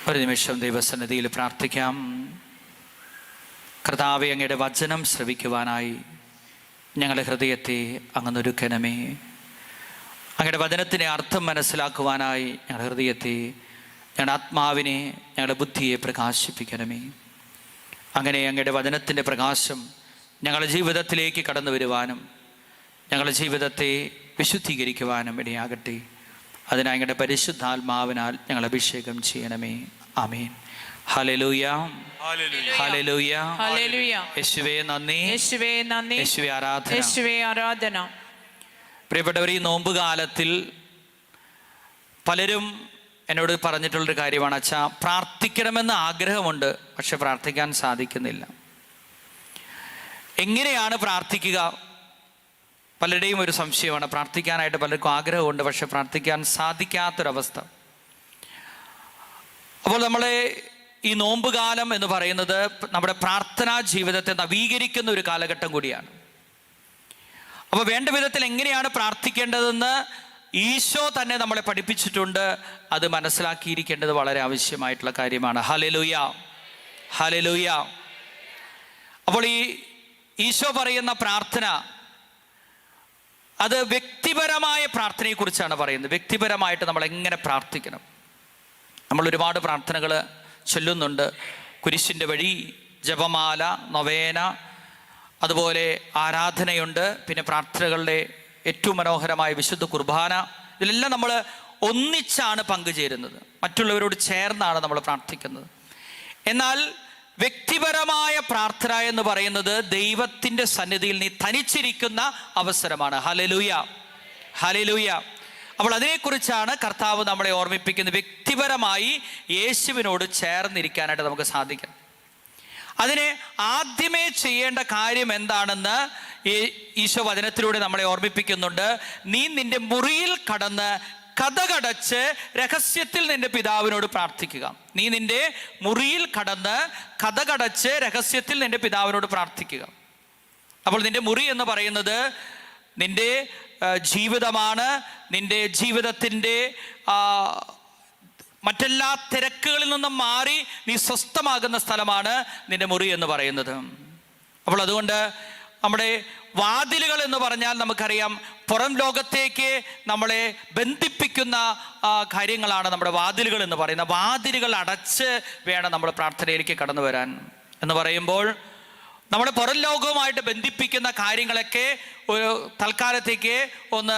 ഒരു നിമിഷം ദൈവസന്നിധിയിൽ പ്രാർത്ഥിക്കാം. കർത്താവേ, അങ്ങയുടെ വചനം ശ്രവിക്കുവാനായി ഞങ്ങളുടെ ഹൃദയത്തെ അങ്ങൊരുക്കണമേ. അങ്ങയുടെ വചനത്തിൻ്റെ അർത്ഥം മനസ്സിലാക്കുവാനായി ഞങ്ങളുടെ ഹൃദയത്തെ, ഞങ്ങളുടെ ആത്മാവിനെ, ഞങ്ങളുടെ ബുദ്ധിയെ പ്രകാശിപ്പിക്കണമേ. അങ്ങനെ അങ്ങയുടെ വചനത്തിൻ്റെ പ്രകാശം ഞങ്ങളുടെ ജീവിതത്തിലേക്ക് കടന്നു വരുവാനും ഞങ്ങളുടെ ജീവിതത്തെ വിശുദ്ധീകരിക്കുവാനും ഇടയാകട്ടെ. അതിനായി അങ്ങയുടെ പരിശുദ്ധാത്മാവിനാൽ ഞങ്ങൾ അഭിഷേകം ചെയ്യണമേ. ആമേൻ. ഹല്ലേലൂയ, ഹല്ലേലൂയ, ഹല്ലേലൂയ. യേശുവേ നന്ദി, യേശുവേ നന്ദി, യേശുവേ ആരാധന, യേശുവേ ആരാധന. പ്രിയപ്പെട്ടവർ, ഈ നോമ്പ് കാലത്തിൽ പലരും എന്നോട് പറഞ്ഞിട്ടുള്ളൊരു കാര്യമാണ്, അച്ഛാ, പ്രാർത്ഥിക്കണമെന്ന് ആഗ്രഹമുണ്ട്, പക്ഷെ പ്രാർത്ഥിക്കാൻ സാധിക്കുന്നില്ല. എങ്ങനെയാണ് പ്രാർത്ഥിക്കുക? പലരുടെയും ഒരു സംശയമാണ്. പ്രാർത്ഥിക്കാനായിട്ട് പലർക്കും ആഗ്രഹമുണ്ട്, പക്ഷെ പ്രാർത്ഥിക്കാൻ സാധിക്കാത്തൊരവസ്ഥ. അപ്പോൾ നമ്മളെ ഈ നോമ്പ് കാലം എന്ന് പറയുന്നത് നമ്മുടെ പ്രാർത്ഥനാ ജീവിതത്തെ നവീകരിക്കുന്ന ഒരു കാലഘട്ടം കൂടിയാണ്. അപ്പോൾ വേണ്ട വിധത്തിൽ എങ്ങനെയാണ് പ്രാർത്ഥിക്കേണ്ടതെന്ന് ഈശോ തന്നെ നമ്മളെ പഠിപ്പിച്ചിട്ടുണ്ട്. അത് മനസ്സിലാക്കിയിരിക്കേണ്ടത് വളരെ ആവശ്യമായിട്ടുള്ള കാര്യമാണ്. Hallelujah, hallelujah. അപ്പോൾ ഈ ഈശോ പറയുന്ന പ്രാർത്ഥന, അത് വ്യക്തിപരമായ പ്രാർത്ഥനയെക്കുറിച്ചാണ് പറയുന്നത്. വ്യക്തിപരമായിട്ട് നമ്മൾ എങ്ങനെ പ്രാർത്ഥിക്കണം. നമ്മൾ ഒരുപാട് പ്രാർത്ഥനകൾ ചൊല്ലുന്നുണ്ട്. കുരിശിൻ്റെ വഴി, ജപമാല, നൊവേന, അതുപോലെ ആരാധനയുണ്ട്. പിന്നെ പ്രാർത്ഥനകളുടെ ഏറ്റവും മനോഹരമായ വിശുദ്ധ കുർബാന. ഇതിലെല്ലാം നമ്മൾ ഒന്നിച്ചാണ് പങ്കുചേരുന്നത്, മറ്റുള്ളവരോട് ചേർന്നാണ് നമ്മൾ പ്രാർത്ഥിക്കുന്നത്. എന്നാൽ വ്യക്തിപരമായ പ്രാർത്ഥന എന്ന് പറയുന്നത് ദൈവത്തിൻ്റെ സന്നിധിയിൽ നീ തനിച്ചിരിക്കുന്ന അവസരമാണ്. Hallelujah, hallelujah. അപ്പോൾ അതിനെക്കുറിച്ചാണ് കർത്താവ് നമ്മളെ ഓർമ്മിപ്പിക്കുന്നത്. വ്യക്തിപരമായി യേശുവിനോട് ചേർന്നിരിക്കാനായിട്ട് നമുക്ക് സാധിക്കണം. അതിന് ആദ്യമേ ചെയ്യേണ്ട കാര്യം എന്താണെന്ന് ഈശോ വചനത്തിലൂടെ നമ്മളെ ഓർമ്മിപ്പിക്കുന്നുണ്ട്. നീ നിന്റെ മുറിയിൽ കടന്ന് കതകടച്ച് രഹസ്യത്തിൽ നിന്റെ പിതാവിനോട് പ്രാർത്ഥിക്കുക. നീ നിന്റെ മുറിയിൽ കടന്ന് കതകടച്ച് രഹസ്യത്തിൽ നിന്റെ പിതാവിനോട് പ്രാർത്ഥിക്കുക. അപ്പോൾ നിന്റെ മുറി എന്ന് പറയുന്നത് നിന്റെ ജീവിതമാണ്. നിന്റെ ജീവിതത്തിൻ്റെ മറ്റെല്ലാ തിരക്കുകളിൽ നിന്നും മാറി നീ സ്വസ്ഥമാകുന്ന സ്ഥലമാണ് നിന്റെ മുറി എന്ന് പറയുന്നത്. അപ്പോൾ അതുകൊണ്ട് നമ്മുടെ വാതിലുകൾ എന്ന് പറഞ്ഞാൽ നമുക്കറിയാം, പുറം ലോകത്തേക്ക് നമ്മളെ ബന്ധിപ്പിക്കുന്ന കാര്യങ്ങളാണ് നമ്മുടെ വാതിലുകൾ എന്ന് പറയുന്നത്. വാതിലുകൾ അടച്ച് വേണം നമ്മൾ പ്രാർത്ഥനയിലേക്ക് കടന്നു വരാൻ. എന്ന് പറയുമ്പോൾ നമ്മളെ പുറം ലോകവുമായിട്ട് ബന്ധിപ്പിക്കുന്ന കാര്യങ്ങളൊക്കെ ഒരു തൽക്കാലത്തേക്ക് ഒന്ന്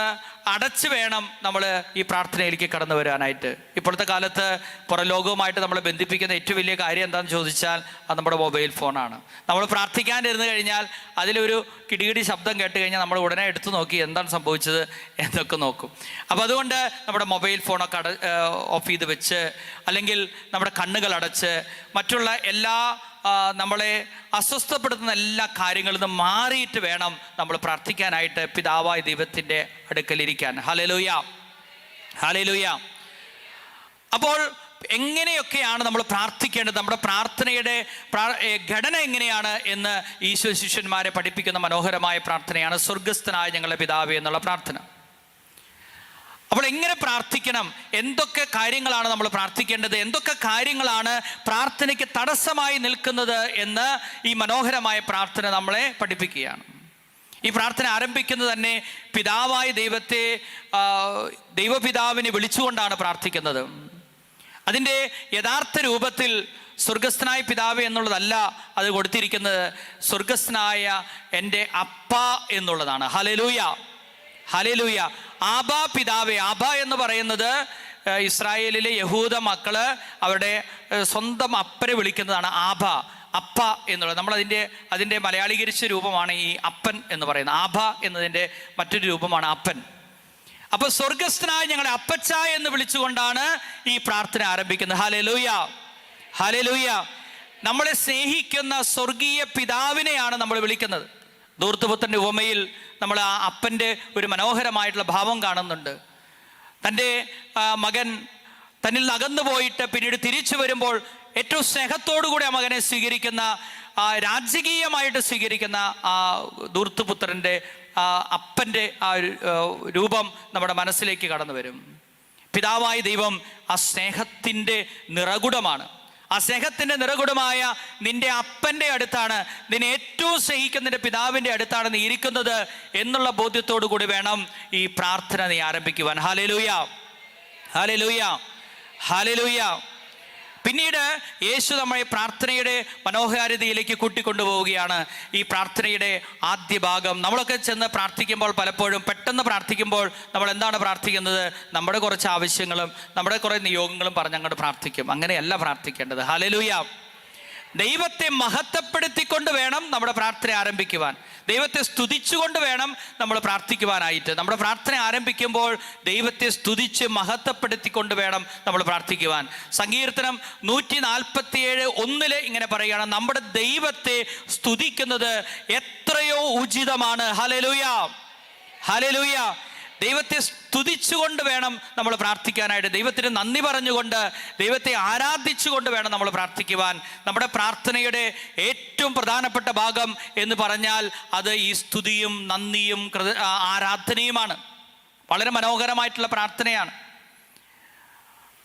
അടച്ച് വേണം നമ്മൾ ഈ പ്രാർത്ഥനയിലേക്ക് കടന്നു വരാനായിട്ട്. ഇപ്പോഴത്തെ കാലത്ത് പുറം ലോകവുമായിട്ട് നമ്മളെ ബന്ധിപ്പിക്കുന്ന ഏറ്റവും വലിയ കാര്യം എന്താണെന്ന് ചോദിച്ചാൽ അത് നമ്മുടെ മൊബൈൽ ഫോണാണ്. നമ്മൾ പ്രാർത്ഥിക്കാണ്ടിരുന്ന് കഴിഞ്ഞാൽ അതിലൊരു കിടികിടി ശബ്ദം കേട്ട് കഴിഞ്ഞാൽ നമ്മൾ ഉടനെ എടുത്തു നോക്കി എന്താണ് സംഭവിച്ചത് എന്നൊക്കെ നോക്കും. അപ്പോൾ അതുകൊണ്ട് നമ്മുടെ മൊബൈൽ ഫോണൊക്കെ ഓഫ് ചെയ്ത് വെച്ച്, അല്ലെങ്കിൽ നമ്മുടെ കണ്ണുകൾ അടച്ച്, മറ്റുള്ള എല്ലാ നമ്മളെ അസ്വസ്ഥപ്പെടുത്തുന്ന എല്ലാ കാര്യങ്ങളിൽ നിന്നും മാറിയിട്ട് വേണം നമ്മൾ പ്രാർത്ഥിക്കാനായിട്ട് പിതാവായ ദൈവത്തിൻ്റെ അടുക്കലിരിക്കാൻ. Hallelujah, hallelujah. അപ്പോൾ എങ്ങനെയൊക്കെയാണ് നമ്മൾ പ്രാർത്ഥിക്കേണ്ടത്, നമ്മുടെ പ്രാർത്ഥനയുടെ ഘടന എങ്ങനെയാണ് എന്ന് ഈശോ ശിഷ്യന്മാരെ പഠിപ്പിക്കുന്ന മനോഹരമായ പ്രാർത്ഥനയാണ് സ്വർഗസ്ഥനായ ഞങ്ങളുടെ പിതാവേ എന്നുള്ള പ്രാർത്ഥന. അപ്പോൾ എങ്ങനെ പ്രാർത്ഥിക്കണം, എന്തൊക്കെ കാര്യങ്ങളാണ് നമ്മൾ പ്രാർത്ഥിക്കേണ്ടത്, എന്തൊക്കെ കാര്യങ്ങളാണ് പ്രാർത്ഥനയ്ക്ക് തടസ്സമായി നിൽക്കുന്നത് എന്ന് ഈ മനോഹരമായ പ്രാർത്ഥന നമ്മളെ പഠിപ്പിക്കുകയാണ്. ഈ പ്രാർത്ഥന ആരംഭിക്കുന്നത് തന്നെ പിതാവായ ദൈവത്തെ, ദൈവപിതാവിനെ വിളിച്ചുകൊണ്ടാണ് പ്രാർത്ഥിക്കുന്നത്. അതിൻ്റെ യഥാർത്ഥ രൂപത്തിൽ സ്വർഗസ്ഥനായ പിതാവ് എന്നുള്ളതല്ല അത് കൊടുത്തിരിക്കുന്നത്, സ്വർഗസ്ഥനായ എൻ്റെ അപ്പ എന്നുള്ളതാണ്. Hallelujah, hallelujah. ആബാ പിതാവേ. ആബ എന്ന് പറയുന്നത് ഇസ്രായേലിലെ യഹൂദ മക്കള് അവരുടെ സ്വന്തം അപ്പനെ വിളിക്കുന്നതാണ് ആബ, അപ്പ എന്നുള്ളത്. അതിൻ്റെ മലയാളീകരിച്ച രൂപമാണ് ഈ അപ്പൻ എന്ന് പറയുന്നത്. ആബ എന്നതിൻ്റെ മറ്റൊരു രൂപമാണ് അപ്പൻ. അപ്പോൾ സ്വർഗസ്ഥനായ ഞങ്ങളെ അപ്പച്ച എന്ന് വിളിച്ചുകൊണ്ടാണ് ഈ പ്രാർത്ഥന ആരംഭിക്കുന്നത്. Hallelujah, hallelujah. നമ്മളെ സ്നേഹിക്കുന്ന സ്വർഗീയ പിതാവിനെയാണ് നമ്മൾ വിളിക്കുന്നത്. ധൂർത്തുപുത്രൻ്റെ ഉപമയിൽ നമ്മൾ ആ അപ്പൻ്റെ ഒരു മനോഹരമായിട്ടുള്ള ഭാവം കാണുന്നുണ്ട്. തൻ്റെ മകൻ തന്നിൽ നിന്ന് അകന്നു പോയിട്ട് പിന്നീട് തിരിച്ചു വരുമ്പോൾ ഏറ്റവും സ്നേഹത്തോടുകൂടി ആ മകനെ സ്വീകരിക്കുന്ന, രാജകീയമായിട്ട് സ്വീകരിക്കുന്ന ആ ധൂർത്തുപുത്രൻ്റെ അപ്പൻ്റെ ആ രൂപം നമ്മുടെ മനസ്സിലേക്ക് കടന്നു വരും. പിതാവായ ദൈവം ആ സ്നേഹത്തിൻ്റെ നിറകുടമാണ്. ആ സ്നേഹത്തിൻ്റെ നിറകുടമായ നിന്റെ അപ്പൻ്റെ അടുത്താണ്, നിന്നെ ഏറ്റവും സ്നേഹിക്കുന്ന നിന്റെ പിതാവിൻ്റെ അടുത്താണ് നീ ഇരിക്കുന്നത് എന്നുള്ള ബോധ്യത്തോടു കൂടി വേണം ഈ പ്രാർത്ഥന നീ ആരംഭിക്കുവാൻ. ഹല്ലേലൂയ, ഹല്ലേലൂയ, ഹല്ലേലൂയ. പിന്നീട് യേശു നമ്മളെ പ്രാർത്ഥനയുടെ മനോഹാരിതയിലേക്ക് കൂട്ടിക്കൊണ്ടുപോവുകയാണ്. ഈ പ്രാർത്ഥനയുടെ ആദ്യ ഭാഗം നമ്മളൊക്കെ ചെന്ന് പ്രാർത്ഥിക്കുമ്പോൾ പലപ്പോഴും പെട്ടെന്ന് പ്രാർത്ഥിക്കുമ്പോൾ നമ്മൾ എന്താണ് പ്രാർത്ഥിക്കുന്നത്? നമ്മുടെ കുറച്ച് ആവശ്യങ്ങളും നമ്മുടെ കുറേ നിയോഗങ്ങളും പറഞ്ഞ് അങ്ങോട്ട് പ്രാർത്ഥിക്കും. അങ്ങനെയല്ല പ്രാർത്ഥിക്കേണ്ടത്. ഹല്ലേലൂയ. ദൈവത്തെ മഹത്വപ്പെടുത്തിക്കൊണ്ട് വേണം നമ്മുടെ പ്രാർത്ഥന ആരംഭിക്കുവാൻ. ദൈവത്തെ സ്തുതിച്ചുകൊണ്ട് വേണം നമ്മൾ പ്രാർത്ഥിക്കുവാനായിട്ട്. നമ്മുടെ പ്രാർത്ഥന ആരംഭിക്കുമ്പോൾ ദൈവത്തെ സ്തുതിച്ച് മഹത്വപ്പെടുത്തിക്കൊണ്ട് വേണം നമ്മൾ പ്രാർത്ഥിക്കുവാൻ. സങ്കീർത്തനം 147:1 ഇങ്ങനെ പറയുകയാണ്, നമ്മുടെ ദൈവത്തെ സ്തുതിക്കുന്നത് എത്രയോ ഉചിതമാണ്. Hallelujah, hallelujah. ദൈവത്തെ സ്തുതിച്ചുകൊണ്ട് വേണം നമ്മൾ പ്രാർത്ഥിക്കാനായിട്ട്. ദൈവത്തിന് നന്ദി പറഞ്ഞുകൊണ്ട്, ദൈവത്തെ ആരാധിച്ചുകൊണ്ട് വേണം നമ്മൾ പ്രാർത്ഥിക്കുവാൻ. നമ്മുടെ പ്രാർത്ഥനയുടെ ഏറ്റവും പ്രധാനപ്പെട്ട ഭാഗം എന്ന് പറഞ്ഞാൽ അത് ഈ സ്തുതിയും നന്ദിയും ആരാധനയുമാണ്. വളരെ മനോഹരമായിട്ടുള്ള പ്രാർത്ഥനയാണ്.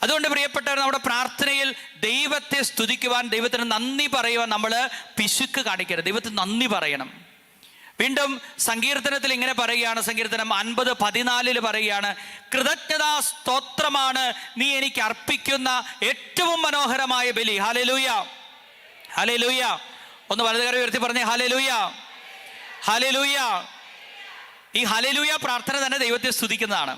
അതുകൊണ്ട് പ്രിയപ്പെട്ടവർ, നമ്മുടെ പ്രാർത്ഥനയിൽ ദൈവത്തെ സ്തുതിക്കുവാൻ, ദൈവത്തിന് നന്ദി പറയുവാൻ നമ്മൾ പിശുക്ക് കാണിക്കരുത്. ദൈവത്തിന് നന്ദി പറയണം. വീണ്ടും സങ്കീർത്തനത്തിൽ ഇങ്ങനെ പറയുകയാണ്, സങ്കീർത്തനം 50:14 പറയുകയാണ്, കൃതജ്ഞതാ സ്തോത്രമാണ് നീ എനിക്ക് അർപ്പിക്കുന്ന ഏറ്റവും മനോഹരമായ ബലി. Hallelujah, hallelujah. ഒന്ന് വലതുകരം ഉയർത്തി പറഞ്ഞേ ഹല്ലേലൂയ, ഹല്ലേലൂയ. ഈ ഹല്ലേലൂയ പ്രാർത്ഥന തന്നെ ദൈവത്തെ സ്തുതിക്കുന്നതാണ്.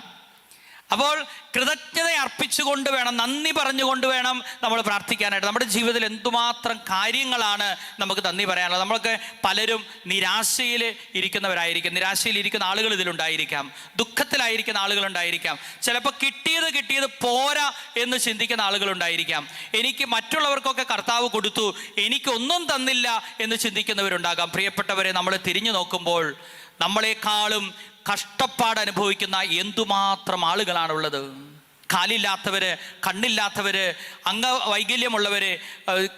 അപ്പോൾ കൃതജ്ഞത അർപ്പിച്ചുകൊണ്ട് വേണം, നന്ദി പറഞ്ഞുകൊണ്ട് വേണം നമ്മൾ പ്രാർത്ഥിക്കാനായിട്ട്. നമ്മുടെ ജീവിതത്തിൽ എന്തുമാത്രം കാര്യങ്ങളാണ് നമുക്ക് നന്ദി പറയാനുള്ളത്. നമ്മളൊക്കെ പലരും നിരാശയിൽ ഇരിക്കുന്നവരായിരിക്കും. നിരാശയിൽ ഇരിക്കുന്ന ആളുകൾ ഇതിലുണ്ടായിരിക്കാം, ദുഃഖത്തിലായിരിക്കുന്ന ആളുകളുണ്ടായിരിക്കാം, ചിലപ്പോൾ കിട്ടിയത് പോരാ എന്ന് ചിന്തിക്കുന്ന ആളുകളുണ്ടായിരിക്കാം. എനിക്ക് മറ്റുള്ളവർക്കൊക്കെ കർത്താവ് കൊടുത്തു, എനിക്കൊന്നും തന്നില്ല എന്ന് ചിന്തിക്കുന്നവരുണ്ടാകാം. പ്രിയപ്പെട്ടവരെ, നമ്മൾ തിരിഞ്ഞു നോക്കുമ്പോൾ നമ്മളെക്കാളും കഷ്ടപ്പാട് അനുഭവിക്കുന്ന എന്തുമാത്രം ആളുകളാണുള്ളത്. കാലില്ലാത്തവര്, കണ്ണില്ലാത്തവര്, അംഗവൈകല്യമുള്ളവര്,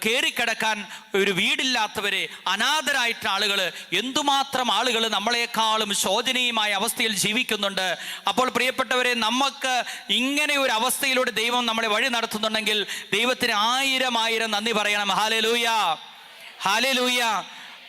കയറിക്കിടക്കാൻ ഒരു വീടില്ലാത്തവര്, അനാഥരായിട്ടുള്ള ആളുകൾ, എന്തുമാത്രം ആളുകൾ നമ്മളെക്കാളും ശോചനീയമായ അവസ്ഥയിൽ ജീവിക്കുന്നുണ്ട്. അപ്പോൾ പ്രിയപ്പെട്ടവരെ, നമുക്ക് ഇങ്ങനെ ഒരു അവസ്ഥയിലൂടെ ദൈവം നമ്മളെ വഴി നടത്തുന്നുണ്ടെങ്കിൽ ദൈവത്തിന് 1000 നന്ദി പറയണം. Hallelujah, hallelujah.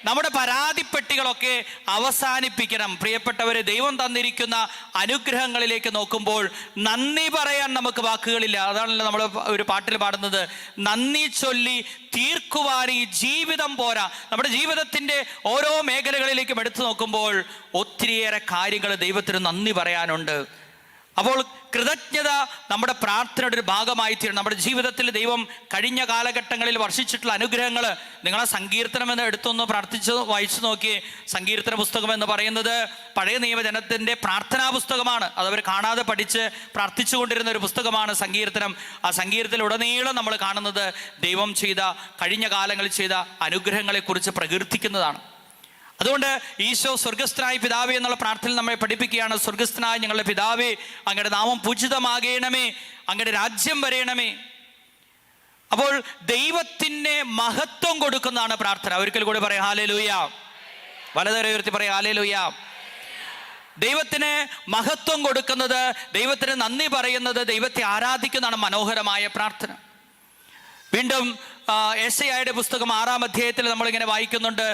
നമ്മുടെ പരാതിപ്പെട്ടികളൊക്കെ അവസാനിപ്പിക്കണം. പ്രിയപ്പെട്ടവരെ, ദൈവം തന്നിരിക്കുന്ന അനുഗ്രഹങ്ങളിലേക്ക് നോക്കുമ്പോൾ നന്ദി പറയാൻ നമുക്ക് വാക്കുകളില്ല. അതാണല്ലോ നമ്മൾ ഒരു പാട്ടിൽ പാടുന്നത്, നന്ദി ചൊല്ലി തീർക്കുവാൻ ഈ ജീവിതം പോരാ. നമ്മുടെ ജീവിതത്തിൻ്റെ ഓരോ മേഖലകളിലേക്കും എടുത്തു നോക്കുമ്പോൾ ഒത്തിരിയേറെ കാര്യങ്ങൾ ദൈവത്തിന് നന്ദി പറയാനുണ്ട്. അപ്പോൾ കൃതജ്ഞത നമ്മുടെ പ്രാർത്ഥനയുടെ ഒരു ഭാഗമായി തീരണം. നമ്മുടെ ജീവിതത്തിൽ ദൈവം കഴിഞ്ഞ കാലഘട്ടങ്ങളിൽ വർഷിച്ചിട്ടുള്ള അനുഗ്രഹങ്ങൾ നിങ്ങളെ സങ്കീർത്തനം എന്ന് എടുത്തൊന്ന് വായിച്ചു നോക്കി. സങ്കീർത്തന പുസ്തകം എന്ന് പറയുന്നത് പഴയ നിയമജനത്തിൻ്റെ പ്രാർത്ഥനാ പുസ്തകമാണ്. അതവർ കാണാതെ പഠിച്ച് പ്രാർത്ഥിച്ചു കൊണ്ടിരുന്ന ഒരു പുസ്തകമാണ് സങ്കീർത്തനം. ആ സങ്കീർത്തനത്തിലുടനീളം നമ്മൾ കാണുന്നത് ദൈവം ചെയ്ത, കഴിഞ്ഞ കാലങ്ങളിൽ ചെയ്ത അനുഗ്രഹങ്ങളെക്കുറിച്ച് പ്രകീർത്തിക്കുന്നതാണ്. അതുകൊണ്ട് ഈശോ സ്വർഗസ്ഥനായ പിതാവേ എന്നുള്ള പ്രാർത്ഥന നമ്മെ പഠിപ്പിക്കുകയാണ്. സ്വർഗസ്ഥനായ ഞങ്ങളുടെ പിതാവേ, അങ്ങയുടെ നാമം പൂജിതമാകണമേ, അങ്ങയുടെ രാജ്യം വരയണമേ. അപ്പോൾ ദൈവത്തിന് മഹത്വം കൊടുക്കുന്നതാണ് പ്രാർത്ഥന. ഒരിക്കൽ കൂടി പറയാം ഹല്ലേലൂയ, വലതുകരം ഉയർത്തി പറയാം ഹല്ലേലൂയ. ദൈവത്തിന് മഹത്വം കൊടുക്കുന്നത്, ദൈവത്തിന് നന്ദി പറയുന്നത്, ദൈവത്തെ ആരാധിക്കുന്നതാണ് മനോഹരമായ പ്രാർത്ഥന. വീണ്ടും യെശയ്യായുടെ പുസ്തകം 6-ാം അധ്യായത്തിൽ നമ്മളിങ്ങനെ വായിക്കുന്നുണ്ട്,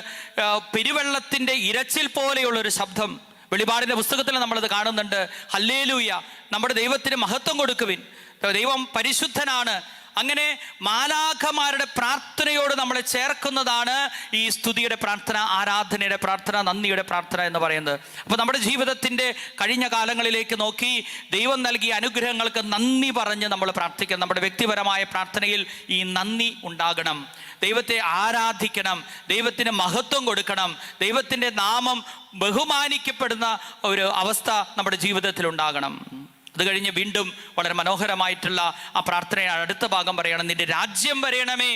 പെരുവെള്ളത്തിൻ്റെ ഇരച്ചിൽ പോലെയുള്ളൊരു ശബ്ദം. വെളിപാടിൻ്റെ പുസ്തകത്തിൽ നമ്മളത് കാണുന്നുണ്ട്. ഹല്ലേലൂയ, നമ്മുടെ ദൈവത്തിന് മഹത്വം കൊടുക്കുവിൻ, ദൈവം പരിശുദ്ധനാണ്. അങ്ങനെ മാലാഖമാരുടെ പ്രാർത്ഥനയോട് നമ്മളെ ചേർക്കുന്നതാണ് ഈ സ്തുതിയുടെ പ്രാർത്ഥന, ആരാധനയുടെ പ്രാർത്ഥന, നന്ദിയുടെ പ്രാർത്ഥന എന്ന് പറയുന്നത്. അപ്പോൾ നമ്മുടെ ജീവിതത്തിൻ്റെ കഴിഞ്ഞ കാലങ്ങളിലേക്ക് നോക്കി ദൈവം നൽകിയ അനുഗ്രഹങ്ങൾക്ക് നന്ദി പറഞ്ഞ് നമ്മൾ പ്രാർത്ഥിക്കണം. നമ്മുടെ വ്യക്തിപരമായ പ്രാർത്ഥനയിൽ ഈ നന്ദി ഉണ്ടാകണം. ദൈവത്തെ ആരാധിക്കണം, ദൈവത്തിന് മഹത്വം കൊടുക്കണം, ദൈവത്തിൻ്റെ നാമം ബഹുമാനിക്കപ്പെടുന്ന ഒരു അവസ്ഥ നമ്മുടെ ജീവിതത്തിൽ ഉണ്ടാകണം. അത് കഴിഞ്ഞ് വീണ്ടും വളരെ മനോഹരമായിട്ടുള്ള ആ പ്രാർത്ഥനയാണ് അടുത്ത ഭാഗം പറയണം, നിന്റെ രാജ്യം വരയണമേ,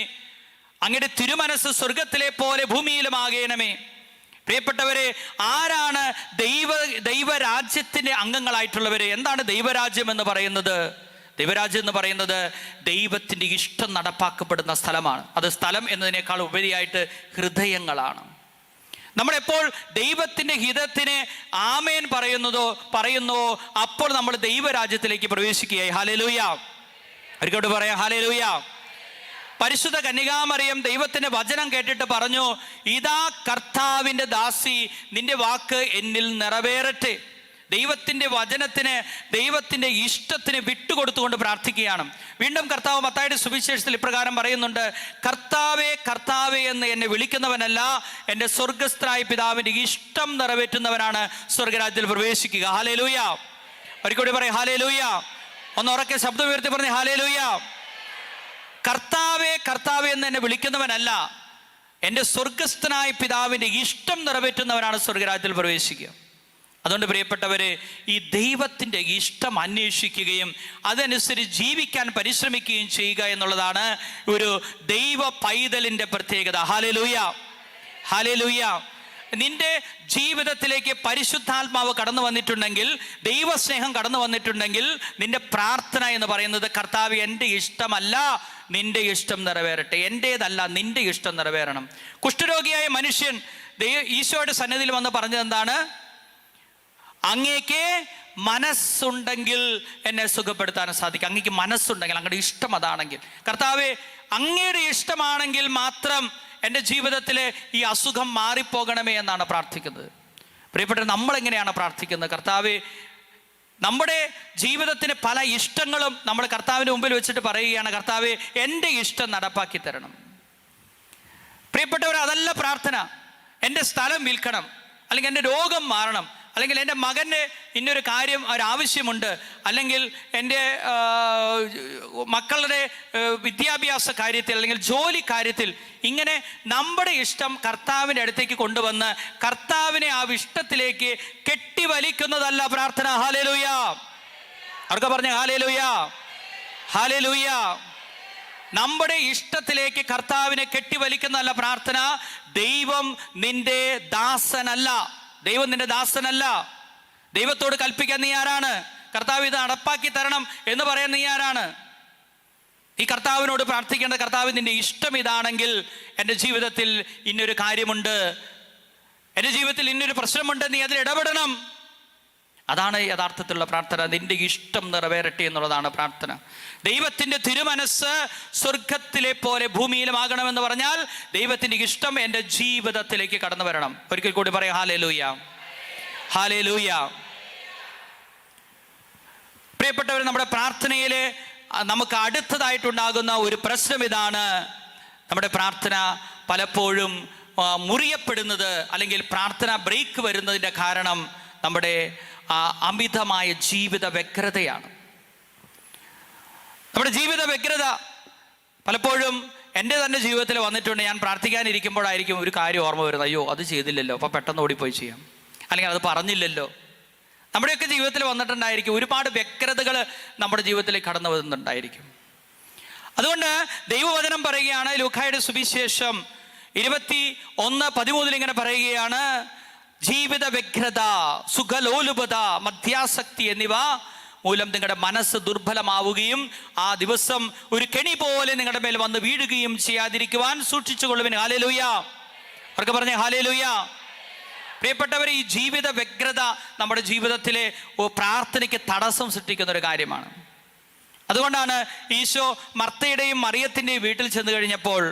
അങ്ങയുടെ തിരുമനസ് സ്വർഗത്തിലെ പോലെ ഭൂമിയിലുമാകണമേ. പ്രിയപ്പെട്ടവരെ, ആരാണ് ദൈവരാജ്യത്തിൻ്റെ അംഗങ്ങളായിട്ടുള്ളവര്? എന്താണ് ദൈവരാജ്യം എന്ന് പറയുന്നത്? ദൈവരാജ്യം എന്ന് പറയുന്നത് ദൈവത്തിൻ്റെ ഇഷ്ടം നടപ്പാക്കപ്പെടുന്ന സ്ഥലമാണ്. അത് സ്ഥലം എന്നതിനേക്കാൾ ഉപരിയായിട്ട് ഹൃദയങ്ങളാണ്. നമ്മളെപ്പോൾ ദൈവത്തിൻ്റെ ഹിതത്തിന് ആമേൻ പറയുന്നുവോ അപ്പോൾ നമ്മൾ ദൈവരാജ്യത്തിലേക്ക് പ്രവേശിക്കുകയായി. ഹല്ലേലൂയ. ഒരിക്കലോട് പറയാം ഹല്ലേലൂയ. പരിശുദ്ധ കന്യകാമറിയം ദൈവത്തിൻ്റെ വചനം കേട്ടിട്ട് പറഞ്ഞു, ഇതാ കർത്താവിൻ്റെ ദാസി, നിന്റെ വാക്ക് എന്നിൽ നിറവേറട്ടെ. ദൈവത്തിൻ്റെ വചനത്തിന്, ദൈവത്തിൻ്റെ ഇഷ്ടത്തിന് വിട്ടുകൊടുത്തുകൊണ്ട് പ്രാർത്ഥിക്കുകയാണ്. വീണ്ടും കർത്താവ് മത്തായിയുടെ സുവിശേഷത്തിൽ ഇപ്രകാരം പറയുന്നുണ്ട്, കർത്താവേ കർത്താവേ എന്ന് എന്നെ വിളിക്കുന്നവനല്ല, എൻ്റെ സ്വർഗസ്ഥനായ പിതാവിൻ്റെ ഇഷ്ടം നിറവേറ്റുന്നവനാണ് സ്വർഗരാജ്യത്തിൽ പ്രവേശിക്കുക. ഹല്ലേലൂയ. ഒരിക്കൽ പറയും ഹല്ലേലൂയ. ഒന്ന് ഉറക്കെ ശബ്ദം ഉയർത്തി പറഞ്ഞ് ഹല്ലേലൂയ. കർത്താവേ കർത്താവേ എന്ന് എന്നെ വിളിക്കുന്നവനല്ല, എൻ്റെ സ്വർഗസ്ഥനായ പിതാവിൻ്റെ ഇഷ്ടം നിറവേറ്റുന്നവനാണ് സ്വർഗരാജ്യത്തിൽ പ്രവേശിക്കുക. അതുകൊണ്ട് പ്രിയപ്പെട്ടവരെ, ഈ ദൈവത്തിൻ്റെ ഇഷ്ടം അന്വേഷിക്കുകയും അതനുസരിച്ച് ജീവിക്കാൻ പരിശ്രമിക്കുകയും ചെയ്യുക എന്നുള്ളതാണ് ഒരു ദൈവ പൈതലിൻ്റെ പ്രത്യേകത. ഹല്ലേലൂയ. ഹല്ലേലൂയ. നിന്റെ ജീവിതത്തിലേക്ക് പരിശുദ്ധാത്മാവ് കടന്നു വന്നിട്ടുണ്ടെങ്കിൽ, ദൈവസ്നേഹം കടന്നു വന്നിട്ടുണ്ടെങ്കിൽ, നിന്റെ പ്രാർത്ഥന എന്ന് പറയുന്നത്, കർത്താവ് എൻ്റെ ഇഷ്ടമല്ല നിന്റെ ഇഷ്ടം നിറവേറട്ടെ, എൻ്റേതല്ല നിന്റെ ഇഷ്ടം നിറവേറണം. കുഷ്ഠരോഗിയായ മനുഷ്യൻ ഈശോയുടെ സന്നിധിയിൽ വന്ന് പറഞ്ഞത് എന്താണ്? അങ്ങേക്ക് മനസ്സുണ്ടെങ്കിൽ എന്നെ സുഖപ്പെടുത്താൻ സാധിക്കും. അങ്ങേക്ക് മനസ്സുണ്ടെങ്കിൽ, അങ്ങയുടെ ഇഷ്ടം അതാണെങ്കിൽ, കർത്താവേ അങ്ങയുടെ ഇഷ്ടമാണെങ്കിൽ മാത്രം എൻ്റെ ജീവിതത്തിലെ ഈ അസുഖം മാറിപ്പോകണമേ എന്നാണ് പ്രാർത്ഥിക്കുന്നത്. പ്രിയപ്പെട്ട, നമ്മളെങ്ങനെയാണ് പ്രാർത്ഥിക്കുന്നത്? കർത്താവേ, നമ്മുടെ ജീവിതത്തിന് പല ഇഷ്ടങ്ങളും നമ്മൾ കർത്താവിൻ്റെ മുമ്പിൽ വെച്ചിട്ട് പറയുകയാണ്, കർത്താവേ എൻ്റെ ഇഷ്ടം നടപ്പാക്കി തരണം. പ്രിയപ്പെട്ടവർ, അതല്ല പ്രാർത്ഥന. എൻ്റെ സ്ഥലം വിൽക്കണം, അല്ലെങ്കിൽ എൻ്റെ രോഗം മാറണം, അല്ലെങ്കിൽ എൻ്റെ മകന് ഇന്നൊരു കാര്യം ഒരാവശ്യമുണ്ട്, അല്ലെങ്കിൽ എൻ്റെ മക്കളുടെ വിദ്യാഭ്യാസ കാര്യത്തിൽ, അല്ലെങ്കിൽ ജോലി കാര്യത്തിൽ, ഇങ്ങനെ നമ്മുടെ ഇഷ്ടം കർത്താവിൻ്റെ അടുത്തേക്ക് കൊണ്ടുവന്ന് കർത്താവിനെ ആ ഇഷ്ടത്തിലേക്ക് കെട്ടിവലിക്കുന്നതല്ല പ്രാർത്ഥന. ഹല്ലേലൂയ. അവർക്ക് പറഞ്ഞ ഹല്ലേലൂയ. ഹല്ലേലൂയ. നമ്മുടെ ഇഷ്ടത്തിലേക്ക് കർത്താവിനെ കെട്ടിവലിക്കുന്നതല്ല പ്രാർത്ഥന. ദൈവം നിന്റെ ദാസനല്ല. ദൈവം നിന്റെ ദാസനല്ല. ദൈവത്തോട് കൽപ്പിക്കാൻ നീ ആരാണ്? കർത്താവ് ഇത് നടപ്പാക്കി തരണം എന്ന് പറയാൻ നീ ആരാണ്? ഈ കർത്താവിനോട് പ്രാർത്ഥിക്കേണ്ട, കർത്താവ് നിന്റെ ഇഷ്ടം ഇതാണെങ്കിൽ, എൻ്റെ ജീവിതത്തിൽ ഇന്നൊരു കാര്യമുണ്ട്, എൻ്റെ ജീവിതത്തിൽ ഇന്നൊരു പ്രശ്നമുണ്ട്, നീ അതിൽ ഇടപെടണം. അതാണ് യഥാർത്ഥത്തിലുള്ള പ്രാർത്ഥന. നിന്റെ ഇഷ്ടം നിറവേറട്ടെ എന്നുള്ളതാണ് പ്രാർത്ഥന. ദൈവത്തിൻ്റെ തിരുമനസ് സ്വർഗത്തിലെ പോലെ ഭൂമിയിലുമാകണമെന്ന് പറഞ്ഞാൽ ദൈവത്തിൻ്റെ ഇഷ്ടം എൻ്റെ ജീവിതത്തിലേക്ക് കടന്നു വരണം. ഒരിക്കൽ കൂടി പറയാം ഹല്ലേലൂയ. ഹല്ലേലൂയ. പ്രിയപ്പെട്ടവർ, നമ്മുടെ പ്രാർത്ഥനയിൽ നമുക്ക് അടുത്തതായിട്ടുണ്ടാകുന്ന ഒരു പ്രശ്നം ഇതാണ്. നമ്മുടെ പ്രാർത്ഥന പലപ്പോഴും മുറിയപ്പെടുന്നത്, അല്ലെങ്കിൽ പ്രാർത്ഥന ബ്രേക്ക് വരുന്നതിൻ്റെ കാരണം നമ്മുടെ അമിതമായ ജീവിത വ്യഗ്രതയാണ്. നമ്മുടെ ജീവിത വ്യഗ്രത പലപ്പോഴും എൻ്റെ തന്നെ ജീവിതത്തിൽ വന്നിട്ടുണ്ട്. ഞാൻ പ്രാർത്ഥിക്കാനിരിക്കുമ്പോഴായിരിക്കും ഒരു കാര്യം ഓർമ്മ വരുന്നത്, അയ്യോ അത് ചെയ്തില്ലല്ലോ, അപ്പോൾ പെട്ടെന്ന് ഓടിപ്പോയി ചെയ്യാം, അല്ലെങ്കിൽ അത് പറഞ്ഞില്ലല്ലോ. നമ്മുടെയൊക്കെ ജീവിതത്തിൽ വന്നിട്ടുണ്ടായിരിക്കും. ഒരുപാട് വ്യഗ്രതകൾ നമ്മുടെ ജീവിതത്തിലേക്ക് കടന്നു വരുന്നുണ്ടായിരിക്കും. അതുകൊണ്ട് ദൈവവചനം പറയുകയാണ്, ലൂക്കായുടെ സുവിശേഷം 21:13 ഇങ്ങനെ പറയുകയാണ്, ജീവിത വ്യഗ്രത, സുഖലോലുപത, മദ്യാസക്തി എന്നിവ മൂലം നിങ്ങളുടെ മനസ്സ് ദുർബലമാവുകയും ആ ദിവസം ഒരു കെണി പോലെ നിങ്ങളുടെ മേൽ വന്ന് വീഴുകയും ചെയ്യാതിരിക്കുവാൻ സൂക്ഷിച്ചുകൊള്ളുവിൻ. ഹല്ലേലൂയ. അവർക്ക് പറഞ്ഞേ ഹല്ലേലൂയ. പ്രിയപ്പെട്ടവർ, ഈ ജീവിത വ്യഗ്രത നമ്മുടെ ജീവിതത്തിലെ പ്രാർത്ഥനയ്ക്ക് തടസ്സം സൃഷ്ടിക്കുന്ന ഒരു കാര്യമാണ്. അതുകൊണ്ടാണ് ഈശോ മർത്തയുടെയും മറിയത്തിൻ്റെയും വീട്ടിൽ ചെന്ന് കഴിഞ്ഞപ്പോൾ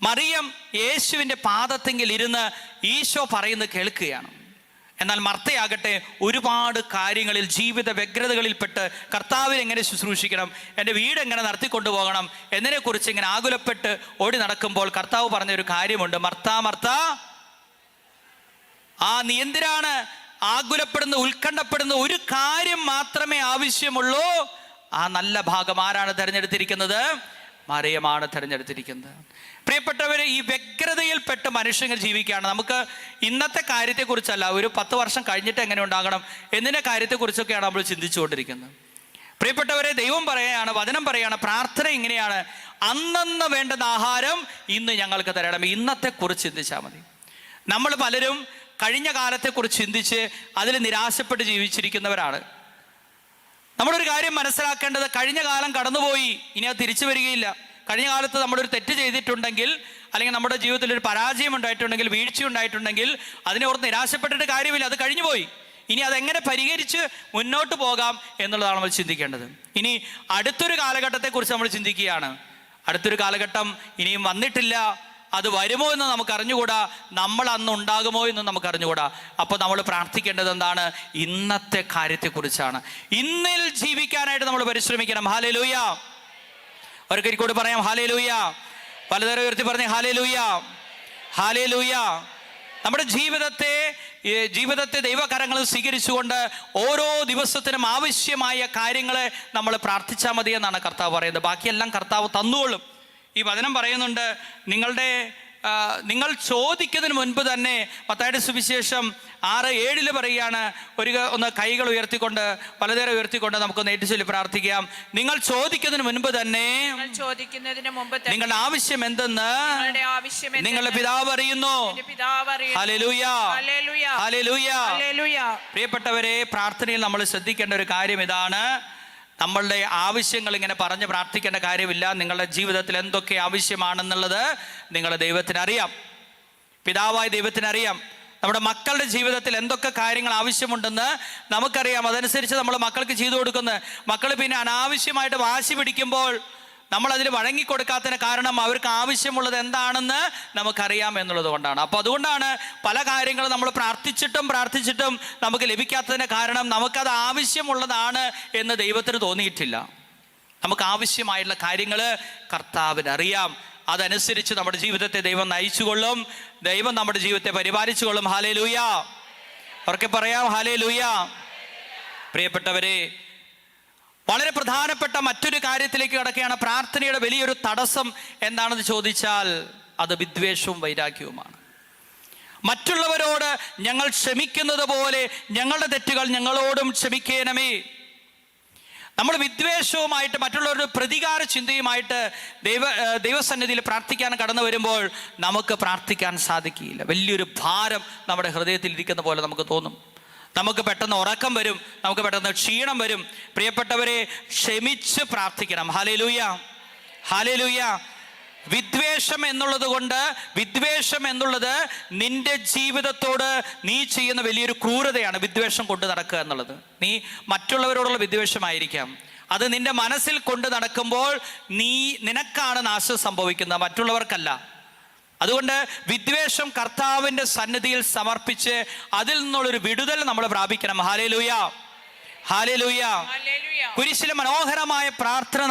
മറിയം യേശുവിൻ്റെ പാദത്തെങ്കിൽ ഇരുന്ന് ഈശോ പറയുന്നത് കേൾക്കുകയാണ്. എന്നാൽ മർത്തയാകട്ടെ ഒരുപാട് കാര്യങ്ങളിൽ, ജീവിത വ്യഗ്രതകളിൽപ്പെട്ട് കർത്താവിനെ എങ്ങനെ ശുശ്രൂഷിക്കണം, എൻ്റെ വീട് എങ്ങനെ നടത്തിക്കൊണ്ടുപോകണം എന്നതിനെക്കുറിച്ച് ഇങ്ങനെ ആകുലപ്പെട്ട് ഓടി നടക്കുമ്പോൾ കർത്താവ് പറഞ്ഞൊരു കാര്യമുണ്ട്, മർത്ത മർത്ത, നീ എന്തിനാണ് ആകുലപ്പെടുന്ന, ഉത്കണ്ഠപ്പെടുന്ന? ഒരു കാര്യം മാത്രമേ ആവശ്യമുള്ളൂ. ആ നല്ല ഭാഗം ആരാണ് തിരഞ്ഞെടുത്തിരിക്കുന്നത്? മറിയമാണ് തിരഞ്ഞെടുത്തിരിക്കുന്നത്. പ്രിയപ്പെട്ടവരെ, ഈ വ്യഗ്രതയിൽപ്പെട്ട് മനുഷ്യങ്ങൾ ജീവിക്കുകയാണ്. നമുക്ക് ഇന്നത്തെ കാര്യത്തെക്കുറിച്ചല്ല, ഒരു 10 വർഷം കഴിഞ്ഞിട്ട് എങ്ങനെ ഉണ്ടാകണം എന്നതിൻ്റെ കാര്യത്തെക്കുറിച്ചൊക്കെയാണ് നമ്മൾ ചിന്തിച്ചുകൊണ്ടിരിക്കുന്നത്. പ്രിയപ്പെട്ടവരെ, ദൈവം പറയുകയാണ്, വചനം പറയുകയാണ്, പ്രാർത്ഥന ഇങ്ങനെയാണ്, അന്നന്ന് വേണ്ടുന്ന ആഹാരം ഇന്ന് ഞങ്ങൾക്ക് തരണം. ഇന്നത്തെക്കുറിച്ച് ചിന്തിച്ചാൽ മതി. നമ്മൾ പലരും കഴിഞ്ഞ കാലത്തെക്കുറിച്ച് ചിന്തിച്ച് അതിൽ നിരാശപ്പെട്ട് ജീവിച്ചിരിക്കുന്നവരാണ്. നമ്മളൊരു കാര്യം മനസ്സിലാക്കേണ്ടത്, കഴിഞ്ഞ കാലം കടന്നുപോയി, ഇനി അത് തിരിച്ചു വരികയില്ല. കഴിഞ്ഞ കാലത്ത് നമ്മളൊരു തെറ്റ് ചെയ്തിട്ടുണ്ടെങ്കിൽ അല്ലെങ്കിൽ നമ്മുടെ ജീവിതത്തിൽ ഒരു പരാജയം ഉണ്ടായിട്ടുണ്ടെങ്കിൽ, വീഴ്ച ഉണ്ടായിട്ടുണ്ടെങ്കിൽ അതിനെ ഓർത്ത് നിരാശപ്പെട്ടിട്ട് കാര്യമില്ല, അത് കഴിഞ്ഞു പോയി. ഇനി അതെങ്ങനെ പരിഹരിച്ച് മുന്നോട്ട് പോകാം എന്നുള്ളതാണ് നമ്മൾ ചിന്തിക്കേണ്ടത്. ഇനി അടുത്തൊരു കാലഘട്ടത്തെക്കുറിച്ച് നമ്മൾ ചിന്തിക്കുകയാണ്. അടുത്തൊരു കാലഘട്ടം ഇനിയും വന്നിട്ടില്ല, അത് വരുമോ എന്ന് നമുക്ക് അറിഞ്ഞുകൂടാ, നമ്മൾ അന്ന് ഉണ്ടാകുമോ എന്ന് നമുക്ക് അറിഞ്ഞുകൂടാ. അപ്പോൾ നമ്മൾ പ്രാർത്ഥിക്കേണ്ടത് എന്താണ്? ഇന്നത്തെ കാര്യത്തെക്കുറിച്ചാണ്. ഇന്നിൽ ജീവിക്കാനായിട്ട് നമ്മൾ പരിശ്രമിക്കണം. ഹല്ലേലൂയ. ഒരിക്കൽ കൂടി പറയാം ഹല്ലേലൂയ. പലതരം ഉയർത്തി പറഞ്ഞേ ഹല്ലേലൂയ, ഹല്ലേലൂയ. നമ്മുടെ ജീവിതത്തെ ദൈവകരങ്ങളിൽ സ്വീകരിച്ചുകൊണ്ട് ഓരോ ദിവസത്തിനും ആവശ്യമായ കാര്യങ്ങളെ നമ്മൾ പ്രാർത്ഥിച്ചാൽ മതി എന്നാണ് കർത്താവ് പറയുന്നത്. ബാക്കിയെല്ലാം കർത്താവ് തന്നുകൊള്ളും. ഈ വചനം പറയുന്നുണ്ട്, നിങ്ങൾ ചോദിക്കുന്നതിന് മുൻപ് തന്നെ. മത്തായിയുടെ സുവിശേഷം 6:7 പറയുകയാണ്, ഒന്ന് കൈകൾ ഉയർത്തിക്കൊണ്ട്, പലതരം ഉയർത്തിക്കൊണ്ട് നമുക്കൊന്ന് ഏറ്റുചൊല്ലി പ്രാർത്ഥിക്കാം. നിങ്ങൾ ചോദിക്കുന്നതിന് മുൻപ് തന്നെ നിങ്ങളുടെ ആവശ്യം എന്തെന്ന് നിങ്ങളുടെ പിതാവ് അറിയുന്നു. Hallelujah, hallelujah. പ്രിയപ്പെട്ടവരെ, പ്രാർത്ഥനയിൽ നമ്മൾ ശ്രദ്ധിക്കേണ്ട ഒരു കാര്യം ഇതാണ്. നമ്മളുടെ ആവശ്യങ്ങൾ ഇങ്ങനെ പറഞ്ഞ് പ്രാർത്ഥിക്കേണ്ട കാര്യമില്ല. നിങ്ങളുടെ ജീവിതത്തിൽ എന്തൊക്കെ ആവശ്യമാണെന്നുള്ളത് നിങ്ങളുടെ ദൈവത്തിനറിയാം, പിതാവായ ദൈവത്തിനറിയാം. നമ്മുടെ മക്കളുടെ ജീവിതത്തിൽ എന്തൊക്കെ കാര്യങ്ങൾ ആവശ്യമുണ്ടെന്ന് നമുക്കറിയാം. അതനുസരിച്ച് നമ്മൾ മക്കൾക്ക് ചെയ്തു കൊടുക്കുന്നത്. മക്കൾ പിന്നെ അനാവശ്യമായിട്ട് വാശി പിടിക്കുമ്പോൾ നമ്മൾ അതിൽ വഴങ്ങിക്കൊടുക്കാത്തതിന് കാരണം അവർക്ക് ആവശ്യമുള്ളത് എന്താണെന്ന് നമുക്കറിയാം എന്നുള്ളത് കൊണ്ടാണ്. അപ്പോൾ അതുകൊണ്ടാണ് പല കാര്യങ്ങളും നമ്മൾ പ്രാർത്ഥിച്ചിട്ടും നമുക്ക് ലഭിക്കാത്തതിന് കാരണം നമുക്കത് ആവശ്യമുള്ളതാണ് എന്ന് ദൈവത്തിന് തോന്നിയിട്ടില്ല. നമുക്ക് ആവശ്യമായിട്ടുള്ള കാര്യങ്ങൾ കർത്താവിന് അറിയാം. അതനുസരിച്ച് നമ്മുടെ ജീവിതത്തെ ദൈവം നയിച്ചുകൊള്ളും, ദൈവം നമ്മുടെ ജീവിതത്തെ പരിപാലിച്ചുകൊള്ളും. ഹല്ലേലൂയ. അവർക്ക് പറയാം ഹല്ലേലൂയ. പ്രിയപ്പെട്ടവരെ, വളരെ പ്രധാനപ്പെട്ട മറ്റൊരു കാര്യത്തിലേക്ക് കടക്കുകയാണ്. പ്രാർത്ഥനയുടെ വലിയൊരു തടസ്സം എന്താണെന്ന് ചോദിച്ചാൽ അത് വിദ്വേഷവും വൈരാഗ്യവുമാണ്. മറ്റുള്ളവരോട് ഞങ്ങൾ ക്ഷമിക്കുന്നത് പോലെ ഞങ്ങളുടെ തെറ്റുകൾ ഞങ്ങളോടും ക്ഷമിക്കണമേ. നമ്മൾ വിദ്വേഷവുമായിട്ട്, മറ്റുള്ളവരുടെ പ്രതികാര ചിന്തയുമായിട്ട് ദൈവസന്നിധിയിൽ പ്രാർത്ഥിക്കാൻ കടന്നു വരുമ്പോൾ നമുക്ക് പ്രാർത്ഥിക്കാൻ സാധിക്കില്ല. വലിയൊരു ഭാരം നമ്മുടെ ഹൃദയത്തിൽ ഇരിക്കുന്ന പോലെ നമുക്ക് തോന്നും. നമുക്ക് പെട്ടെന്ന് ഉറക്കം വരും, നമുക്ക് പെട്ടെന്ന് ക്ഷീണം വരും. പ്രിയപ്പെട്ടവരെ, ക്ഷമിച്ച് പ്രാർത്ഥിക്കണം. Hallelujah, hallelujah. വിദ്വേഷം എന്നുള്ളത് നിന്റെ ജീവിതത്തോട് നീ ചെയ്യുന്ന വലിയൊരു ക്രൂരതയാണ്. വിദ്വേഷം കൊണ്ട് നടക്കുക എന്നുള്ളത് നീ മറ്റുള്ളവരോടുള്ള വിദ്വേഷമായിരിക്കാം. അത് നിന്റെ മനസ്സിൽ കൊണ്ട് നടക്കുമ്പോൾ നിനക്കാണ് നാശം സംഭവിക്കുന്നത്, മറ്റുള്ളവർക്കല്ല. അതുകൊണ്ട് വിദ്വേഷം കർത്താവിൻ്റെ സന്നിധിയിൽ സമർപ്പിച്ച് അതിൽ നിന്നുള്ളൊരു വിടുതൽ നമ്മൾ പ്രാപിക്കണം. ഹല്ലേലൂയ, ഹല്ലേലൂയ. കുരിശിലെ മനോഹരമായ പ്രാർത്ഥന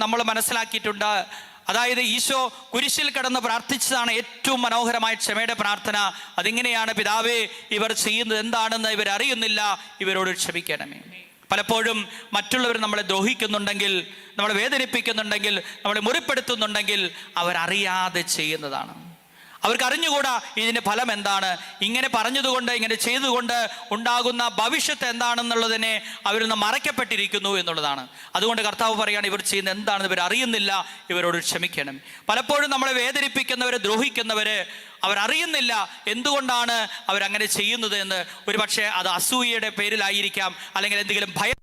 നമ്മൾ മനസ്സിലാക്കിയിട്ടുണ്ട്. അതായത് ഈശോ കുരിശിൽ കിടന്ന് പ്രാർത്ഥിച്ചതാണ് ഏറ്റവും മനോഹരമായ ക്ഷമയുടെ പ്രാർത്ഥന. അതിങ്ങനെയാണ്: പിതാവേ, ഇവർ ചെയ്യുന്നത് എന്താണെന്ന് ഇവർ അറിയുന്നില്ല, ഇവരോട് ക്ഷമിക്കണമേ. പലപ്പോഴും മറ്റുള്ളവർ നമ്മളെ ദ്രോഹിക്കുന്നുണ്ടെങ്കിൽ, നമ്മളെ വേദനിപ്പിക്കുന്നുണ്ടെങ്കിൽ, നമ്മളെ മുറിപ്പെടുത്തുന്നുണ്ടെങ്കിൽ അവരറിയാതെ ചെയ്യുന്നതാണ്. അവർക്ക് അറിഞ്ഞുകൂടാ ഇതിൻ്റെ ഫലം എന്താണ്, ഇങ്ങനെ പറഞ്ഞതുകൊണ്ട്, ഇങ്ങനെ ചെയ്തുകൊണ്ട് ഉണ്ടാകുന്ന ഭവിഷ്യത്ത് എന്താണെന്നുള്ളതിനെ അവരിൽ നിന്ന് മറയ്ക്കപ്പെട്ടിരിക്കുന്നു എന്നുള്ളതാണ്. അതുകൊണ്ട് കർത്താവ് പറയുകയാണ്, ഇവർ ചെയ്യുന്നത് എന്താണെന്ന് ഇവർ അറിയുന്നില്ല, ഇവരോട് ക്ഷമിക്കണം. പലപ്പോഴും നമ്മളെ വേദനിപ്പിക്കുന്നവരെ, ദ്രോഹിക്കുന്നവരെ അവരറിയുന്നില്ല എന്തുകൊണ്ടാണ് അവരങ്ങനെ ചെയ്യുന്നത് എന്ന്. ഒരു പക്ഷേ അത് അസൂയയുടെ പേരിലായിരിക്കാം, അല്ലെങ്കിൽ എന്തെങ്കിലും ഭയം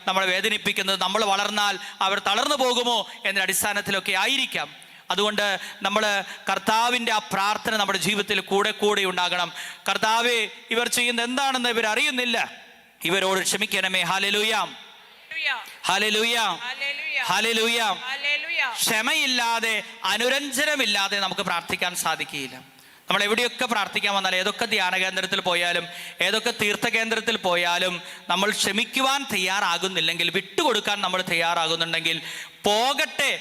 നമ്മളെ വേദനിപ്പിക്കുന്നത്. നമ്മൾ വളർന്നാൽ അവർ തളർന്നു പോകുമോ എന്നതിൻ്റെ അടിസ്ഥാനത്തിലൊക്കെ ആയിരിക്കാം. അതുകൊണ്ട് നമ്മൾ കർത്താവിൻ്റെ ആ പ്രാർത്ഥന നമ്മുടെ ജീവിതത്തിൽ കൂടെ ഉണ്ടാകണം. കർത്താവേ, ഇവർ ചെയ്യുന്നത് എന്താണെന്ന് ഇവർ അറിയുന്നില്ല, ഇവരോട് ക്ഷമിക്കണമേ. ഹല്ലേലൂയ, ഹല്ലേലൂയ, ഹല്ലേലൂയ. ക്ഷമയില്ലാതെ, അനുരഞ്ജനമില്ലാതെ നമുക്ക് പ്രാർത്ഥിക്കാൻ സാധിക്കുകയില്ല. നമ്മൾ എവിടെയൊക്കെ പ്രാർത്ഥിക്കാൻ വന്നാൽ, ഏതൊക്കെ ധ്യാന കേന്ദ്രത്തിൽ പോയാലും, ഏതൊക്കെ തീർത്ഥ കേന്ദ്രത്തിൽ പോയാലും നമ്മൾ ക്ഷമിക്കുവാൻ തയ്യാറാകുന്നില്ലെങ്കിൽ, വിട്ടുകൊടുക്കാൻ നമ്മൾ തയ്യാറാകുന്നുണ്ടെങ്കിൽ, പോകട്ടെ,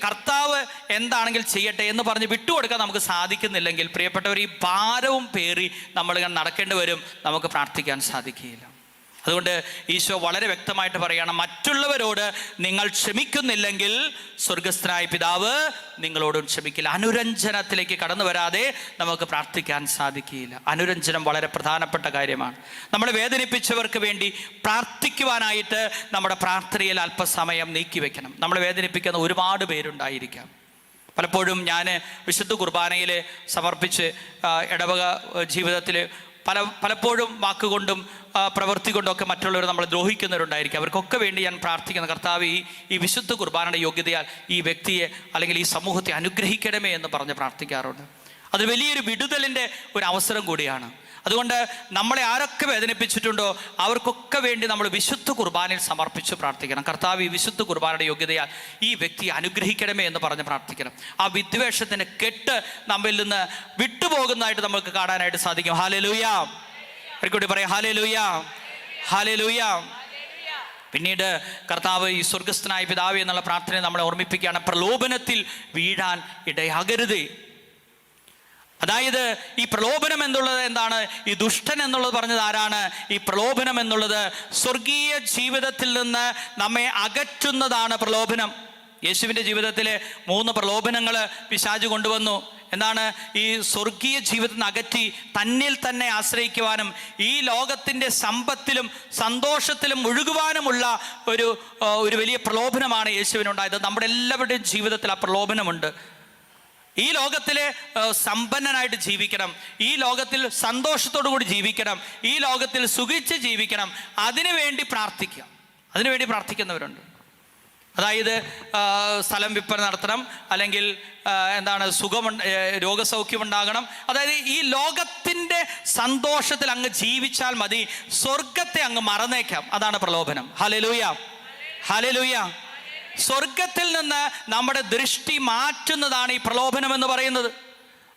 കർത്താവ് എന്താണെങ്കിൽ ചെയ്യട്ടെ എന്ന് പറഞ്ഞ് വിട്ടുകൊടുക്കാൻ നമുക്ക് സാധിക്കുന്നില്ലെങ്കിൽ, പ്രിയപ്പെട്ടവർ, ഈ ഭാരവും പേറി നമ്മളിങ്ങനെ നടക്കേണ്ടി വരും, നമുക്ക് പ്രാർത്ഥിക്കാൻ സാധിക്കുകയില്ല. അതുകൊണ്ട് ഈശോ വളരെ വ്യക്തമായിട്ട് പറയുകയാണ്, മറ്റുള്ളവരോട് നിങ്ങൾ ക്ഷമിക്കുന്നില്ലെങ്കിൽ സ്വർഗസ്ഥനായ പിതാവ് നിങ്ങളോടും ക്ഷമിക്കില്ല. അനുരഞ്ജനത്തിലേക്ക് കടന്നു വരാതെ നമുക്ക് പ്രാർത്ഥിക്കാൻ സാധിക്കുകയില്ല. അനുരഞ്ജനം വളരെ പ്രധാനപ്പെട്ട കാര്യമാണ്. നമ്മളെ വേദനിപ്പിച്ചവർക്ക് വേണ്ടി പ്രാർത്ഥിക്കുവാനായിട്ട് നമ്മുടെ പ്രാർത്ഥനയിൽ അല്പസമയം നീക്കിവെക്കണം. നമ്മളെ വേദനിപ്പിക്കുന്ന ഒരുപാട് പേരുണ്ടായിരിക്കാം. പലപ്പോഴും ഞാൻ വിശുദ്ധ കുർബാനയിൽ സമർപ്പിച്ച് ഇടവക ജീവിതത്തിൽ പലപ്പോഴും വാക്കുകൊണ്ടും പ്രവൃത്തി കൊണ്ടൊക്കെ മറ്റുള്ളവർ നമ്മളെ ദ്രോഹിക്കുന്നവരുണ്ടായിരിക്കും. അവർക്കൊക്കെ വേണ്ടി ഞാൻ പ്രാർത്ഥിക്കുന്ന കർത്താവ് ഈ വിശുദ്ധ കുർബാനയുടെ യോഗ്യതയാൽ ഈ വ്യക്തിയെ അല്ലെങ്കിൽ ഈ സമൂഹത്തെ അനുഗ്രഹിക്കണമേ എന്ന് പറഞ്ഞ് പ്രാർത്ഥിക്കാറുണ്ട്. അത് വലിയൊരു വിടുതലിൻ്റെ ഒരു അവസരം കൂടിയാണ്. അതുകൊണ്ട് നമ്മളെ ആരൊക്കെ വേദനിപ്പിച്ചിട്ടുണ്ടോ അവർക്കൊക്കെ വേണ്ടി നമ്മൾ വിശുദ്ധ കുർബാനയിൽ സമർപ്പിച്ച് പ്രാർത്ഥിക്കണം. കർത്താവ് ഈ വിശുദ്ധ കുർബാനയുടെ യോഗ്യതയാൽ ഈ വ്യക്തിയെ അനുഗ്രഹിക്കണമേ എന്ന് പറഞ്ഞ് പ്രാർത്ഥിക്കണം. ആ വിദ്വേഷത്തിൻ്റെ കെട്ട് നമ്മിൽ നിന്ന് വിട്ടുപോകുന്നതായിട്ട് നമുക്ക് കാണാനായിട്ട് സാധിക്കും. ഹല്ലേലൂയ. ഒരിക്കൽ പറയാം ഹല്ലേലൂയ, ഹല്ലേലൂയ. പിന്നീട് കർത്താവ് ഈ സ്വർഗസ്ഥനായ പിതാവേ എന്നുള്ള പ്രാർത്ഥനയെ നമ്മളെ ഓർമ്മിപ്പിക്കുകയാണ്, പ്രലോഭനത്തിൽ വീഴാൻ ഇടയാകരുതേ. അതായത് ഈ പ്രലോഭനം എന്നുള്ളത് എന്താണ്? ഈ ദുഷ്ടൻ എന്നുള്ളത് പറഞ്ഞത് ആരാണ്? ഈ പ്രലോഭനം എന്നുള്ളത് സ്വർഗീയ ജീവിതത്തിൽ നിന്ന് നമ്മെ അകറ്റുന്നതാണ് പ്രലോഭനം. യേശുവിൻ്റെ ജീവിതത്തിലെ 3 പ്രലോഭനങ്ങൾ പിശാച് കൊണ്ടുവന്നു. എന്താണ്? ഈ സ്വർഗീയ ജീവിതത്തിൽ നിന്ന് അകറ്റി തന്നിൽ തന്നെ ആശ്രയിക്കുവാനും ഈ ലോകത്തിൻ്റെ സമ്പത്തിലും സന്തോഷത്തിലും മുഴുകുവാനുമുള്ള ഒരു വലിയ പ്രലോഭനമാണ് യേശുവിനുണ്ടായത്. നമ്മുടെ എല്ലാവരുടെയും ജീവിതത്തിൽ ആ പ്രലോഭനമുണ്ട്. ഈ ലോകത്തിലെ സമ്പന്നനായിട്ട് ജീവിക്കണം, ഈ ലോകത്തിൽ സന്തോഷത്തോടു കൂടി ജീവിക്കണം, ഈ ലോകത്തിൽ സുഖിച്ച് ജീവിക്കണം. അതിനുവേണ്ടി പ്രാർത്ഥിക്കുന്നവരുണ്ട്. അതായത് സ്ഥലം വിൽപ്പന നടത്തണം, അല്ലെങ്കിൽ രോഗസൗഖ്യം ഉണ്ടാകണം. അതായത് ഈ ലോകത്തിൻ്റെ സന്തോഷത്തിൽ അങ്ങ് ജീവിച്ചാൽ മതി, സ്വർഗത്തെ അങ്ങ് മറന്നേക്കാം. അതാണ് പ്രലോഭനം. Hallelujah, hallelujah. സ്വർഗത്തിൽ നിന്ന് നമ്മുടെ ദൃഷ്ടി മാറ്റുന്നതാണ് ഈ പ്രലോഭനം എന്ന് പറയുന്നത്.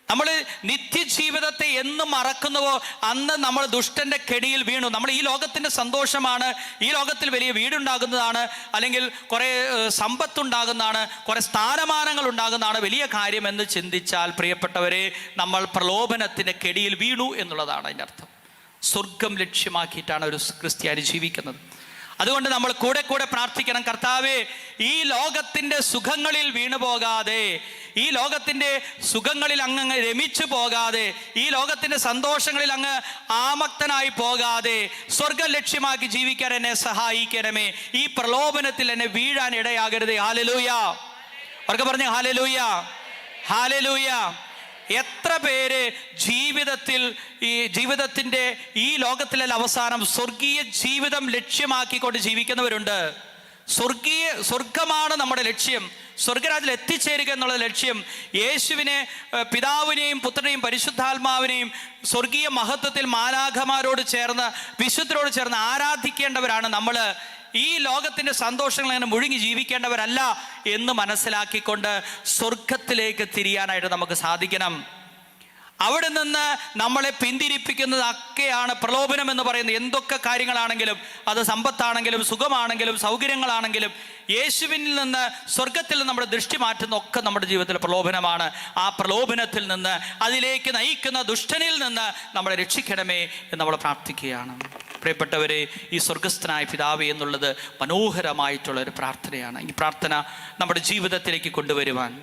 നമ്മൾ നിത്യജീവിതത്തെ എന്ന് മറക്കുന്നുവോ അന്ന് നമ്മൾ ദുഷ്ടന്റെ കെണിയിൽ വീണു. നമ്മൾ ഈ ലോകത്തിൻ്റെ സന്തോഷമാണ്, ഈ ലോകത്തിൽ വലിയ വീടുണ്ടാകുന്നതാണ്, അല്ലെങ്കിൽ കുറേ സമ്പത്തുണ്ടാകുന്നതാണ്, കുറേ സ്ഥാനമാനങ്ങൾ ഉണ്ടാകുന്നതാണ് വലിയ കാര്യമെന്ന് ചിന്തിച്ചാൽ പ്രിയപ്പെട്ടവരെ, നമ്മൾ പ്രലോഭനത്തിൻ്റെ കെണിയിൽ വീണു എന്നുള്ളതാണ് അതിൻ്റെ അർത്ഥം. സ്വർഗം ലക്ഷ്യമാക്കിയിട്ടാണ് ഒരു ക്രിസ്ത്യാനി ജീവിക്കുന്നത്. അതുകൊണ്ട് നമ്മൾ കൂടെ പ്രാർത്ഥിക്കണം, കർത്താവേ ഈ ലോകത്തിൻ്റെ സുഖങ്ങളിൽ വീണു പോകാതെ, ഈ ലോകത്തിൻ്റെ സുഖങ്ങളിൽ അങ്ങ് രമിച്ചു പോകാതെ, ഈ ലോകത്തിൻ്റെ സന്തോഷങ്ങളിൽ അങ്ങ് ആമക്തനായി പോകാതെ സ്വർഗം ലക്ഷ്യമാക്കി ജീവിക്കാൻ എന്നെ സഹായിക്കണമേ. ഈ പ്രലോഭനത്തിൽ എന്നെ വീഴാൻ ഇടയാകരുതേ. ഹല്ലേലൂയ. അവർക്ക് പറഞ്ഞു ഹല്ലേലൂയ, ഹല്ലേലൂയ. എത്ര പേര് ജീവിതത്തിൻ്റെ ഈ ലോകത്തിലെ അവസാനം സ്വർഗീയ ജീവിതം ലക്ഷ്യമാക്കിക്കൊണ്ട് ജീവിക്കുന്നവരുണ്ട്. സ്വർഗമാണ് നമ്മുടെ ലക്ഷ്യം, സ്വർഗരാജ്യത്തിൽ എത്തിച്ചേരുക എന്നുള്ള ലക്ഷ്യം. യേശുവിനെ, പിതാവിനെയും പുത്രനെയും പരിശുദ്ധാത്മാവിനെയും സ്വർഗീയ മഹത്വത്തിൽ മാലാഖമാരോട് ചേർന്ന് വിശുദ്ധരോട് ചേർന്ന് ആരാധിക്കേണ്ടവരാണ് നമ്മൾ. ഈ ലോകത്തിൻ്റെ സന്തോഷങ്ങൾ അങ്ങനെ മുഴുകി ജീവിക്കേണ്ടവരല്ല എന്ന് മനസ്സിലാക്കിക്കൊണ്ട് സ്വർഗത്തിലേക്ക് തിരിയാനായിട്ട് നമുക്ക് സാധിക്കണം. അവിടെ നിന്ന് നമ്മളെ പിന്തിരിപ്പിക്കുന്നതൊക്കെയാണ് പ്രലോഭനം എന്ന് പറയുന്നത്. എന്തൊക്കെ കാര്യങ്ങളാണെങ്കിലും, അത് സമ്പത്താണെങ്കിലും സുഖമാണെങ്കിലും സൗകര്യങ്ങളാണെങ്കിലും, യേശുവിൽ നിന്ന് സ്വർഗത്തിൽ നിന്ന് നമ്മുടെ ദൃഷ്ടി മാറ്റുന്ന ഒക്കെ നമ്മുടെ ജീവിതത്തിൽ പ്രലോഭനമാണ്. ആ പ്രലോഭനത്തിൽ നിന്ന്, അതിലേക്ക് നയിക്കുന്ന ദുഷ്ടനിൽ നിന്ന് നമ്മളെ രക്ഷിക്കണമേ എന്ന് നമ്മൾ പ്രാർത്ഥിക്കുകയാണ്. പ്രിയപ്പെട്ടവരെ, ഈ സ്വർഗസ്ഥനായ പിതാവേ എന്നുള്ളത് മനോഹരമായിട്ടുള്ള ഒരു പ്രാർത്ഥനയാണ്. ഈ പ്രാർത്ഥന നമ്മുടെ ജീവിതത്തിലേക്ക് കൊണ്ടുവരുവാൻ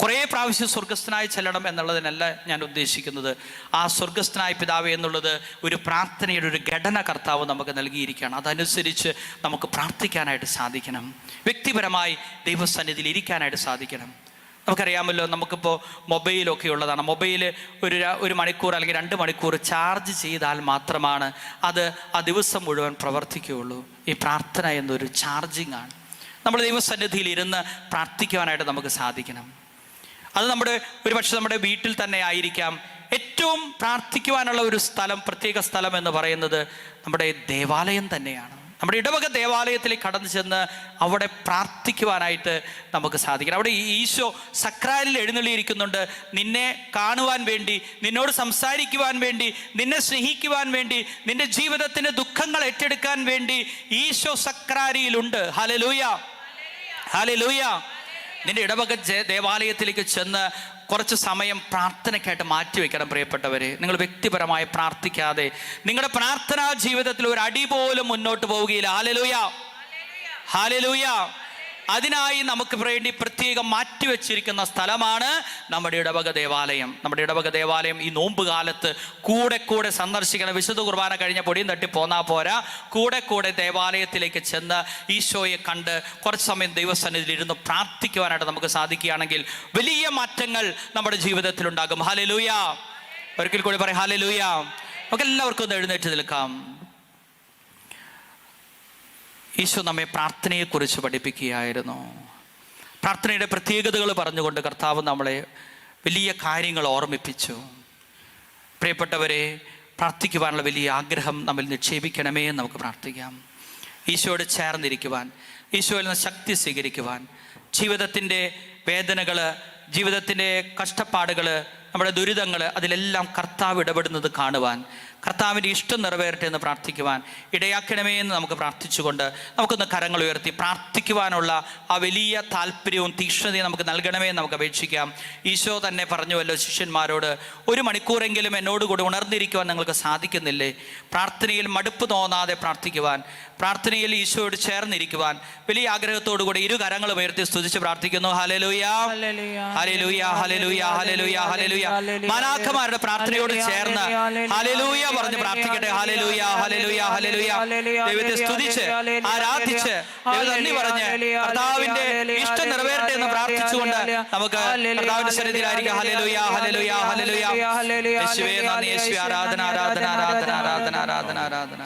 കുറേ പ്രാവശ്യം സ്വർഗസ്ഥനായി ചെല്ലണം എന്നുള്ളതിനല്ല ഞാൻ ഉദ്ദേശിക്കുന്നത്. ആ സ്വർഗസ്ഥനായ പിതാവേ എന്നുള്ളത് ഒരു പ്രാർത്ഥനയുടെ ഒരു ഘടന കർത്താവ് നമുക്ക് നൽകിയിരിക്കുകയാണ്. അതനുസരിച്ച് നമുക്ക് പ്രാർത്ഥിക്കാനായിട്ട് സാധിക്കണം. വ്യക്തിപരമായി ദൈവസന്നിധിയിൽ ഇരിക്കാനായിട്ട് സാധിക്കണം. നമുക്കറിയാമല്ലോ, നമുക്കിപ്പോൾ മൊബൈലൊക്കെ ഉള്ളതാണ്. മൊബൈൽ ഒരു മണിക്കൂർ അല്ലെങ്കിൽ 2 മണിക്കൂർ ചാർജ് ചെയ്താൽ മാത്രമാണ് അത് ആ ദിവസം മുഴുവൻ പ്രവർത്തിക്കുകയുള്ളൂ. ഈ പ്രാർത്ഥന എന്നൊരു ചാർജിങ് ആണ്. നമ്മൾ ദൈവസന്നിധിയിൽ ഇരുന്ന് പ്രാർത്ഥിക്കുവാനായിട്ട് നമുക്ക് സാധിക്കണം. അത് ഒരുപക്ഷെ നമ്മുടെ വീട്ടിൽ തന്നെ ആയിരിക്കാം. ഏറ്റവും പ്രാർത്ഥിക്കുവാനുള്ള ഒരു സ്ഥലം, പ്രത്യേക സ്ഥലം എന്ന് പറയുന്നത് നമ്മുടെ ദേവാലയം തന്നെയാണ്. നമ്മുടെ ഇടവക ദേവാലയത്തിലേക്ക് കടന്നു ചെന്ന് അവിടെ പ്രാർത്ഥിക്കുവാനായിട്ട് നമുക്ക് സാധിക്കണം. അവിടെ ഈശോ സക്രാരിൽ എഴുന്നള്ളിയിരിക്കുന്നുണ്ട്. നിന്നെ കാണുവാൻ വേണ്ടി, നിന്നോട് സംസാരിക്കുവാൻ വേണ്ടി, നിന്നെ സ്നേഹിക്കുവാൻ വേണ്ടി, നിന്റെ ജീവിതത്തിൻ്റെ ദുഃഖങ്ങൾ ഏറ്റെടുക്കാൻ വേണ്ടി ഈശോ സക്രാരിയിലുണ്ട്. Hallelujah, hallelujah. നിന്റെ ഇടവക ദേവാലയത്തിലേക്ക് ചെന്ന് കുറച്ച് സമയം പ്രാർത്ഥനയ്ക്കായിട്ട് മാറ്റിവെക്കണം. പ്രിയപ്പെട്ടവരെ, നിങ്ങൾ വ്യക്തിപരമായി പ്രാർത്ഥിക്കാതെ നിങ്ങളുടെ പ്രാർത്ഥനാ ജീവിതത്തിൽ ഒരു അടി പോലും മുന്നോട്ട് പോവുകയില്ല. Hallelujah, hallelujah. അതിനായി നമുക്ക് വേണ്ടി പ്രത്യേകം മാറ്റിവെച്ചിരിക്കുന്ന സ്ഥലമാണ് നമ്മുടെ ഇടവക ദേവാലയം. നമ്മുടെ ഇടവക ദേവാലയം ഈ നോമ്പ് കാലത്ത് കൂടെ സന്ദർശിക്കണം. വിശുദ്ധ കുർബാന കഴിഞ്ഞ പൊടിയും തട്ടി പോന്നാൽ പോരാ, കൂടെ ദേവാലയത്തിലേക്ക് ചെന്ന് ഈശോയെ കണ്ട് കുറച്ച് സമയം ദൈവസന്നിധിയിൽ ഇരുന്ന് പ്രാർത്ഥിക്കുവാനായിട്ട് നമുക്ക് സാധിക്കുകയാണെങ്കിൽ വലിയ മാറ്റങ്ങൾ നമ്മുടെ ജീവിതത്തിൽ ഉണ്ടാകും. ഹല്ലേലൂയ. ഒരിക്കൽ കൂടി പറയാം ഹല്ലേലൂയ, നമുക്ക് എല്ലാവർക്കും ഒന്ന് എഴുന്നേറ്റ് നിൽക്കാം. ഈശോ നമ്മെ പ്രാർത്ഥനയെക്കുറിച്ച് പഠിപ്പിക്കുകയായിരുന്നു. പ്രാർത്ഥനയുടെ പ്രത്യേകതകൾ പറഞ്ഞുകൊണ്ട് കർത്താവ് നമ്മളെ വലിയ കാര്യങ്ങൾ ഓർമ്മിപ്പിച്ചു. പ്രിയപ്പെട്ടവരെ, പ്രാർത്ഥിക്കുവാനുള്ള വലിയ ആഗ്രഹം നമ്മിൽ നിക്ഷേപിക്കണമേ എന്ന് നമുക്ക് പ്രാർത്ഥിക്കാം. ഈശോയോട് ചേർന്നിരിക്കുവാൻ, ഈശോയിൽ നിന്ന് ശക്തി സ്വീകരിക്കുവാൻ, ജീവിതത്തിൻ്റെ വേദനകൾ, ജീവിതത്തിൻ്റെ കഷ്ടപ്പാടുകൾ, നമ്മുടെ ദുരിതങ്ങൾ, അതിലെല്ലാം കർത്താവ് ഇടപെടുന്നത് കാണുവാൻ, കർത്താവിൻ്റെ ഇഷ്ടം നിറവേറട്ടെ എന്ന് പ്രാർത്ഥിക്കുവാൻ ഇടയാക്കണമേ എന്ന് നമുക്ക് പ്രാർത്ഥിച്ചുകൊണ്ട് നമുക്കൊന്ന് കരങ്ങൾ ഉയർത്തി പ്രാർത്ഥിക്കുവാനുള്ള ആ വലിയ താല്പര്യവും തീക്ഷ്ണതയും നമുക്ക് നൽകണമേ എന്ന് നമുക്ക് അപേക്ഷിക്കാം. ഈശോ തന്നെ പറഞ്ഞുവല്ലോ ശിഷ്യന്മാരോട്, 1 മണിക്കൂറെങ്കിലും എന്നോടുകൂടി ഉണർന്നിരിക്കുവാൻ നിങ്ങൾക്ക് സാധിക്കുന്നില്ലേ? പ്രാർത്ഥനയിൽ മടുപ്പ് തോന്നാതെ പ്രാർത്ഥിക്കുവാൻ, പ്രാർത്ഥനയിൽ ഈശോയോട് ചേർന്നിരിക്കുവാൻ വലിയ ആഗ്രഹത്തോടുകൂടി 2 കരങ്ങളും ഉയർത്തി സ്തുതിച്ച് പ്രാർത്ഥിക്കുന്നു. ഹല്ലേലൂയ, ഹല്ലേലൂയ, ഹല്ലേലൂയ, ഹല്ലേലൂയ, ഹല്ലേലൂയ. മാലാഖമാരുടെ പ്രാർത്ഥനയോട് ചേർന്ന് ഹല്ലേലൂയ പറഞ്ഞ് പ്രാർത്ഥിക്കട്ടെ. ഹല്ലേലൂയ, ഹല്ലേലൂയ, ഹല്ലേലൂയ. ദൈവത്തെ സ്തുതിച്ച് ആരാധിച്ച് നന്ദി പറഞ്ഞ് കർത്താവിന്റെ ഇഷ്ടം നിറവേറട്ടെ എന്ന് പ്രാർത്ഥിച്ചുകൊണ്ട് നമുക്ക് കർത്താവിന്റെ സന്നിധിയിലായിരിക്കാം. ഹല്ലേലൂയ, ഹല്ലേലൂയ, ഹല്ലേലൂയ. യേശുവേ നന്ദി, യേശുവേ ആരാധന, ആരാധന, ആരാധന, ആരാധന, ആരാധന, ആരാധന.